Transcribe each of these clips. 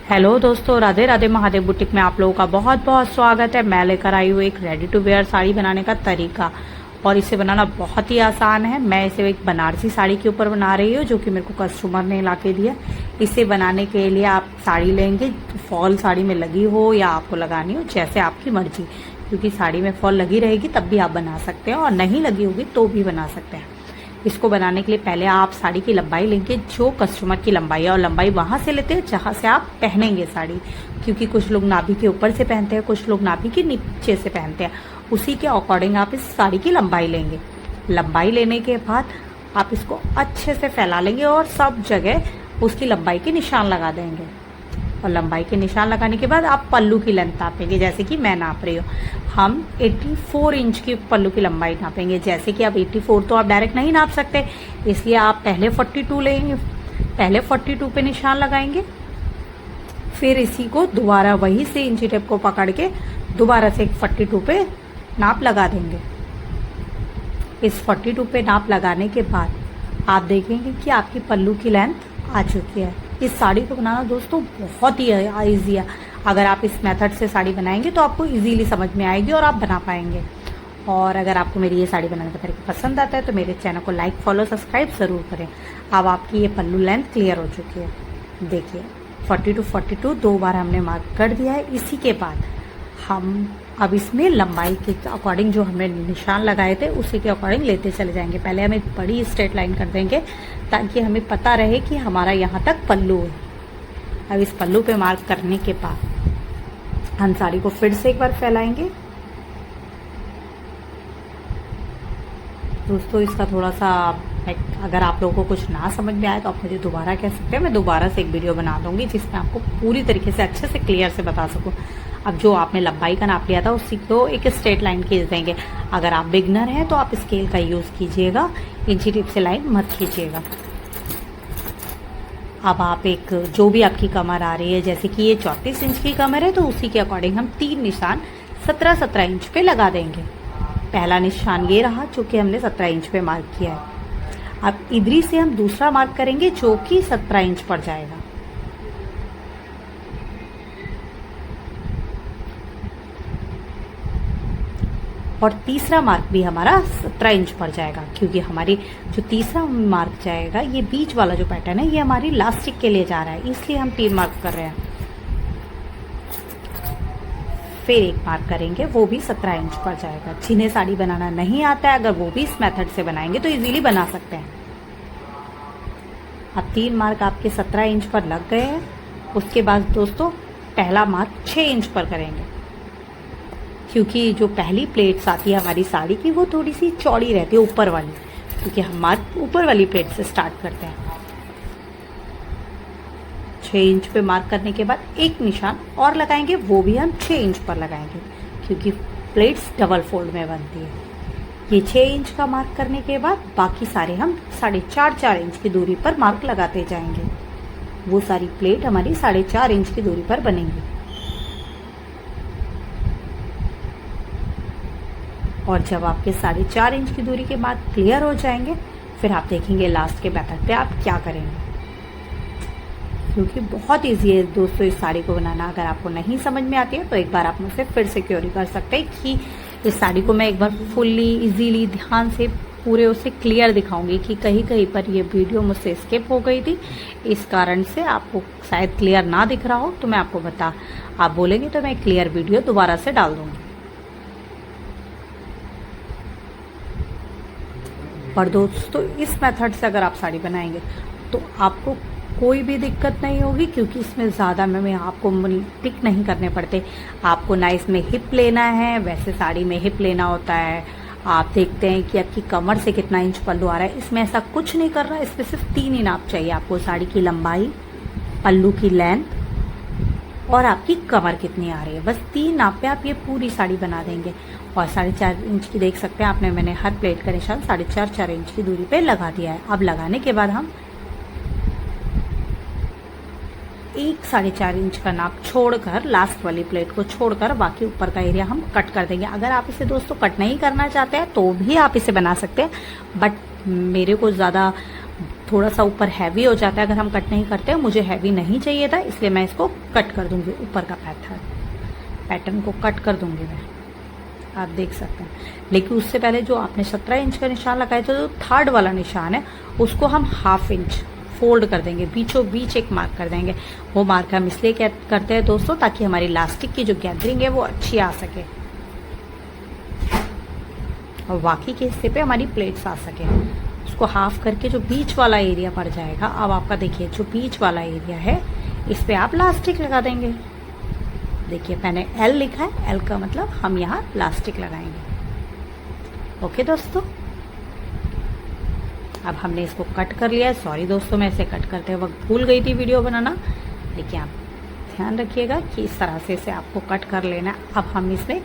Hello दोस्तों, Radhe Radhe. Mahadev boutique में आप लोगों का बहुत बहुत स्वागत है। मैं लेकर आई हूँ एक रेडी टू वेयर साड़ी बनाने का तरीका, और इसे बनाना बहुत ही आसान है। मैं इसे एक बनारसी साड़ी के ऊपर बना रही हूँ, जो कि मेरे को कस्टमर ने ला के दिया। इसे बनाने के लिए आप साड़ी लेंगे, फॉल साड़ी में लगी हो या आपको लगानी हो, जैसे आपकी मर्जी, क्योंकि साड़ी में फॉल लगी रहेगी तब भी आप बना सकते हैं, और नहीं लगी होगी तो भी बना सकते हैं। इसको बनाने के लिए पहले आप साड़ी की लंबाई लेंगे, जो कस्टमर की लंबाई है, और लंबाई वहां से लेते हैं जहां से आप पहनेंगे साड़ी, क्योंकि कुछ लोग नाभि के ऊपर से पहनते हैं, कुछ लोग नाभि के नीचे से पहनते हैं। उसी के अकॉर्डिंग आप इस साड़ी की लंबाई लेंगे। लंबाई लेने के बाद आप इसको अच्छे से फैला लेंगे और सब जगह उसकी लंबाई के निशान लगा देंगे। और लंबाई के निशान लगाने के बाद आप पल्लू की लेंथ नापेंगे, जैसे कि मैं नाप रही हूँ। हम 84 इंच की पल्लू की लंबाई नापेंगे। जैसे कि अब 84 तो आप डायरेक्ट नहीं नाप सकते, इसलिए आप पहले 42 लेंगे, पहले 42 पे निशान लगाएंगे, फिर इसी को दोबारा वही से इंची टेप को पकड़ के दोबारा से 42 पे नाप लगा देंगे। इस 42 पे नाप लगाने के बाद आप देखेंगे कि आपकी पल्लू की लेंथ आ चुकी है। इस साड़ी को बनाना दोस्तों बहुत ही ईजी है। अगर आप इस मेथड से साड़ी बनाएंगे तो आपको इजीली समझ में आएगी और आप बना पाएंगे। और अगर आपको मेरी ये साड़ी बनाने का तरीका पसंद आता है तो मेरे चैनल को लाइक, फॉलो, सब्सक्राइब ज़रूर करें। अब आपकी ये पल्लू लेंथ क्लियर हो चुकी है। देखिए 40 to 42 दो बार हमने मार्क कर दिया है। इसी के बाद हम अब इसमें लंबाई के अकॉर्डिंग जो हमने निशान लगाए थे उसी के अकॉर्डिंग लेते चले जाएंगे। पहले हम एक बड़ी स्ट्रेट लाइन कर देंगे ताकि हमें पता रहे कि हमारा यहाँ तक पल्लू है। अब इस पल्लू पे मार्क करने के बाद हम साड़ी को फिर से एक बार फैलाएंगे। दोस्तों इसका थोड़ा सा अगर आप लोगों को कुछ ना समझ में आए तो आप मुझे दोबारा कह सकते हैं। मैं दोबारा से एक वीडियो बना दूंगी जिसमें आपको पूरी तरीके से अच्छे से क्लियर से बता सकूं। अब जो आपने लंबाई का नाप लिया था उसी को एक स्ट्रेट लाइन खींच देंगे। अगर आप बिगनर हैं तो आप स्केल का यूज कीजिएगा, इंची टिप से लाइन मत खींचिएगा। अब आप एक जो भी आपकी कमर आ रही है, जैसे कि ये 34 इंच की कमर है, तो उसी के अकॉर्डिंग हम 3 निशान 17-17 इंच पे लगा देंगे। पहला निशान ये रहा जो कि हमने 17 इंच पे मार्क किया है। अब इधरी से हम दूसरा मार्क करेंगे जो कि 17 इंच पड़ जाएगा। और तीसरा मार्क भी हमारा 17 इंच पड़ जाएगा, क्योंकि हमारी जो तीसरा मार्क जाएगा, ये बीच वाला जो पैटर्न है ये हमारी लास्टिक के लिए जा रहा है, इसलिए हम 3 मार्क कर रहे हैं। फिर एक मार्क करेंगे, वो भी 17 इंच पड़ जाएगा। जिन्हें साड़ी बनाना नहीं आता है, अगर वो भी इस मेथड से बनाएंगे तो इजीली बना सकते हैं। अब 3 मार्क आपके 17 इंच पर लग गए हैं। उसके बाद दोस्तों पहला मार्क 6 इंच पर करेंगे, क्योंकि जो पहली प्लेट्स आती है हमारी साड़ी की वो थोड़ी सी चौड़ी रहती है ऊपर वाली, क्योंकि हम मार्क ऊपर वाली प्लेट से स्टार्ट करते हैं। 6 इंच पे मार्क करने के बाद एक निशान और लगाएंगे, वो भी हम 6 इंच पर लगाएंगे, क्योंकि प्लेट्स डबल फोल्ड में बनती है। ये 6 इंच का मार्क करने के बाद बाकी सारे हम 4.5 इंच की दूरी पर मार्क लगाते जाएंगे। वो सारी प्लेट हमारी 4.5 इंच की दूरी पर बनेंगी। और जब आपके 4.5 इंच की दूरी के मार्क क्लियर हो जाएंगे, फिर आप देखेंगे लास्ट के मेथड पे आप क्या करेंगे, क्योंकि बहुत इजी है दोस्तों इस साड़ी को बनाना। अगर आपको नहीं समझ में आती है तो एक बार आप मुझसे फिर से क्वेरी कर सकते हैं कि इस साड़ी को मैं एक बार फुल्ली इजीली ध्यान से पूरे उसे क्लियर दिखाऊंगी, कि कहीं कहीं पर ये वीडियो मुझसे स्किप हो गई थी, इस कारण से आपको शायद क्लियर ना दिख रहा हो, तो मैं आपको आप बोलेंगे तो मैं क्लियर वीडियो दोबारा से डाल दूंगी। और दोस्तों इस मेथड से अगर आप साड़ी बनाएंगे तो आपको कोई भी दिक्कत नहीं होगी, क्योंकि इसमें ज़्यादा में आपको टिक नहीं करने पड़ते। आपको ना इसमें हिप लेना है, वैसे साड़ी में हिप लेना होता है। आप देखते हैं कि आपकी कमर से कितना इंच पल्लू आ रहा है, इसमें ऐसा कुछ नहीं कर रहा है। इसमें सिर्फ 3 ही नाप चाहिए आपको, साड़ी की लंबाई, पल्लू की लेंथ और आपकी कमर कितनी आ रही है। बस 3 नाप पे आप ये पूरी साड़ी बना देंगे। और 4.5 इंच की देख सकते हैं आपने, मैंने हर प्लेट का निशान 4.5 इंच की दूरी पे लगा दिया है। अब लगाने के बाद हम 4.5 इंच का नाप छोड़कर, लास्ट वाली प्लेट को छोड़कर बाकी ऊपर का एरिया हम कट कर देंगे। अगर आप इसे दोस्तों कट नहीं करना चाहते हैं तो भी आप इसे बना सकते हैं, बट मेरे को ज़्यादा थोड़ा सा ऊपर हैवी हो जाता है अगर हम कट नहीं करते। मुझे हैवी नहीं चाहिए था, इसलिए मैं इसको कट कर दूंगी। ऊपर का पैटर्न को कट कर दूंगी मैं, आप देख सकते हैं। लेकिन उससे पहले जो आपने 17 इंच का निशान लगाया था, जो थर्ड वाला निशान है, उसको हम हाफ इंच फोल्ड कर देंगे, बीचों बीच एक मार्क कर देंगे। वो मार्क हम इसलिए करते हैं दोस्तों, ताकि हमारी इलास्टिक की जो गैदरिंग है वो अच्छी आ सके और बाकी के हिस्से पे हमारी प्लेट्स आ सके। उसको हाफ करके जो बीच वाला एरिया पड़ जाएगा, अब आपका देखिए जो बीच वाला एरिया है, इस पे आप इलास्टिक लगा देंगे। देखिए मैंने एल लिखा है, एल का मतलब हम यहाँ इलास्टिक लगाएंगे। ओके दोस्तों, अब हमने इसको कट कर लिया है। सॉरी दोस्तों, मैं इसे कट करते वक्त भूल गई थी वीडियो बनाना, लेकिन आप ध्यान रखिएगा कि इस तरह से इसे आपको कट कर लेना है। अब हम इसमें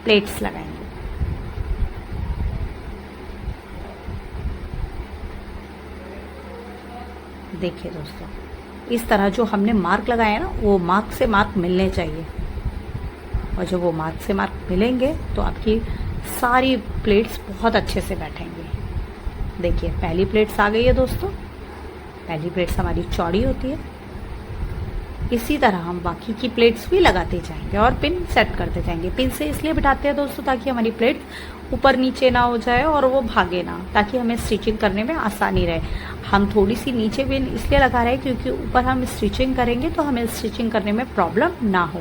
प्लेट्स लगाएंगे। देखिए दोस्तों, इस तरह जो हमने मार्क लगाया ना, वो मार्क से मार्क मिलने चाहिए, और जब वो मार्क से मार्क मिलेंगे तो आपकी सारी प्लेट्स बहुत अच्छे से बैठेंगी। देखिए पहली प्लेट्स आ गई है दोस्तों, पहली प्लेट्स हमारी चौड़ी होती है। इसी तरह हम बाकी की प्लेट्स भी लगाते जाएंगे और पिन सेट करते जाएंगे। पिन से इसलिए बिठाते हैं दोस्तों ताकि हमारी प्लेट ऊपर नीचे ना हो जाए और वो भागे ना, ताकि हमें स्टिचिंग करने में आसानी रहे। हम थोड़ी सी नीचे पिन इसलिए लगा रहे हैं क्योंकि ऊपर हम स्टिचिंग करेंगे तो हमें स्टिचिंग करने में प्रॉब्लम ना हो।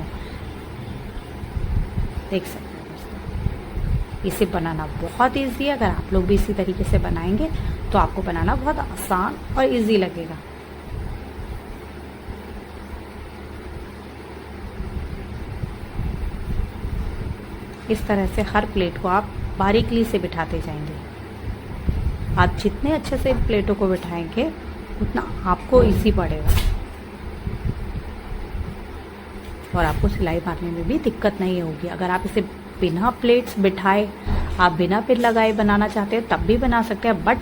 देख सकते हैं दोस्तों, इसे बनाना बहुत ईजी है। अगर आप लोग भी इसी तरीके से बनाएंगे तो आपको बनाना बहुत आसान और ईजी लगेगा। इस तरह से हर प्लेट को आप बारीकली से बिठाते जाएंगे। आप जितने अच्छे से प्लेटों को बिठाएंगे उतना आपको इजी पड़ेगा और आपको सिलाई मारने में भी दिक्कत नहीं होगी। अगर आप इसे बिना प्लेट्स बिठाए, आप बिना पिन लगाए बनाना चाहते हैं तब भी बना सकते हैं, बट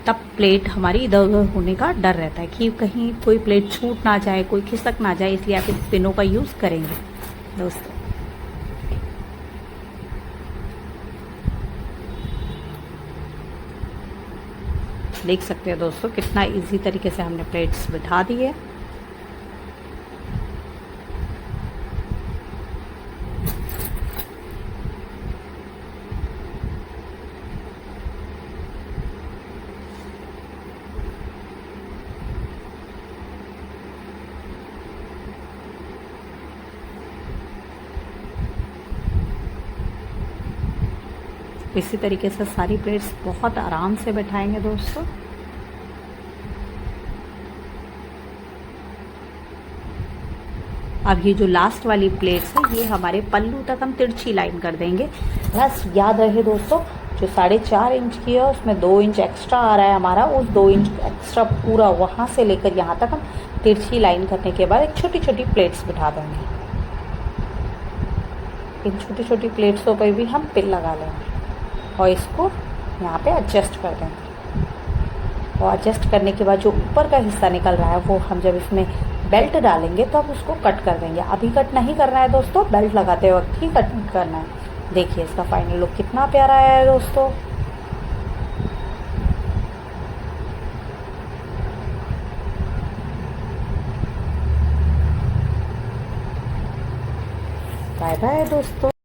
तब प्लेट हमारी इधर उधर होने का डर रहता है कि कहीं कोई प्लेट छूट ना जाए, कोई खिसक ना जाए, इसलिए आप इन पिनों का यूज़ करेंगे दोस्तों। देख सकते हैं दोस्तों कितना इजी तरीके से हमने प्लेट्स बिठा दी है। इसी तरीके से सारी प्लेट्स बहुत आराम से बैठाएंगे दोस्तों। अब ये जो लास्ट वाली प्लेट्स है, ये हमारे पल्लू तक हम तिरछी लाइन कर देंगे। बस याद रहे दोस्तों, जो 4.5 इंच की है उसमें 2 इंच एक्स्ट्रा आ रहा है हमारा, उस 2 इंच एक्स्ट्रा पूरा वहाँ से लेकर यहाँ तक हम तिरछी लाइन करने के बाद एक छोटी छोटी प्लेट्स बिठा देंगे। इन छोटी छोटी प्लेट्सों पर भी हम पिन लगा लेंगे और इसको यहाँ पे एडजस्ट कर देंगे। और एडजस्ट करने के बाद जो ऊपर का हिस्सा निकल रहा है वो हम जब इसमें बेल्ट डालेंगे तो अब उसको कट कर देंगे। अभी कट नहीं करना है दोस्तों, बेल्ट लगाते वक्त ही कट करना है। देखिए इसका फाइनल लुक कितना प्यारा आया है दोस्तों। बाय बाय दोस्तों।